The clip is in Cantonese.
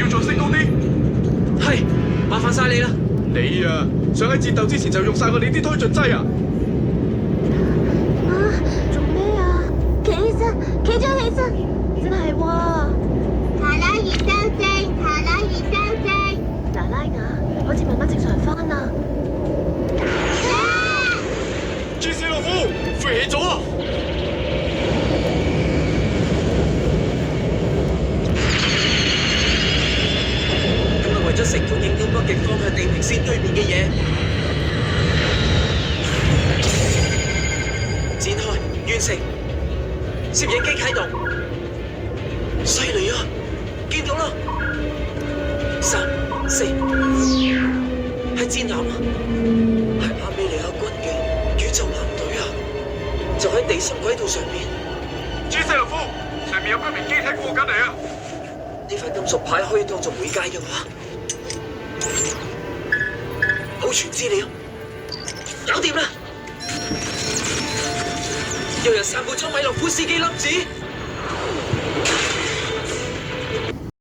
要再升高啲。係，麻煩晒你啦。你啊，想喺戰鬥之前就用晒我哋啲推進劑啊！啊，做咩啊？企起身，企咗起身，真係喎。查拉爾收正，查拉爾收正。嗱拉雅，好似慢慢正常翻啦。朱斯洛夫，飛起咗啊！咁係為咗成功影響北極方向地平線對面嘅嘢。展開，完成。攝影機啟動。犀利啊！見到啦。3、4，係戰艦啊！係亞美尼亞軍嘅宇宙艦隊啊！就喺地心軌道上面。朱斯洛夫，上面有不明機體過緊嚟啊！呢塊金屬牌可以當做媒介嘅話，保存資料，搞掂啦！又有3個裝米洛夫斯基粒子。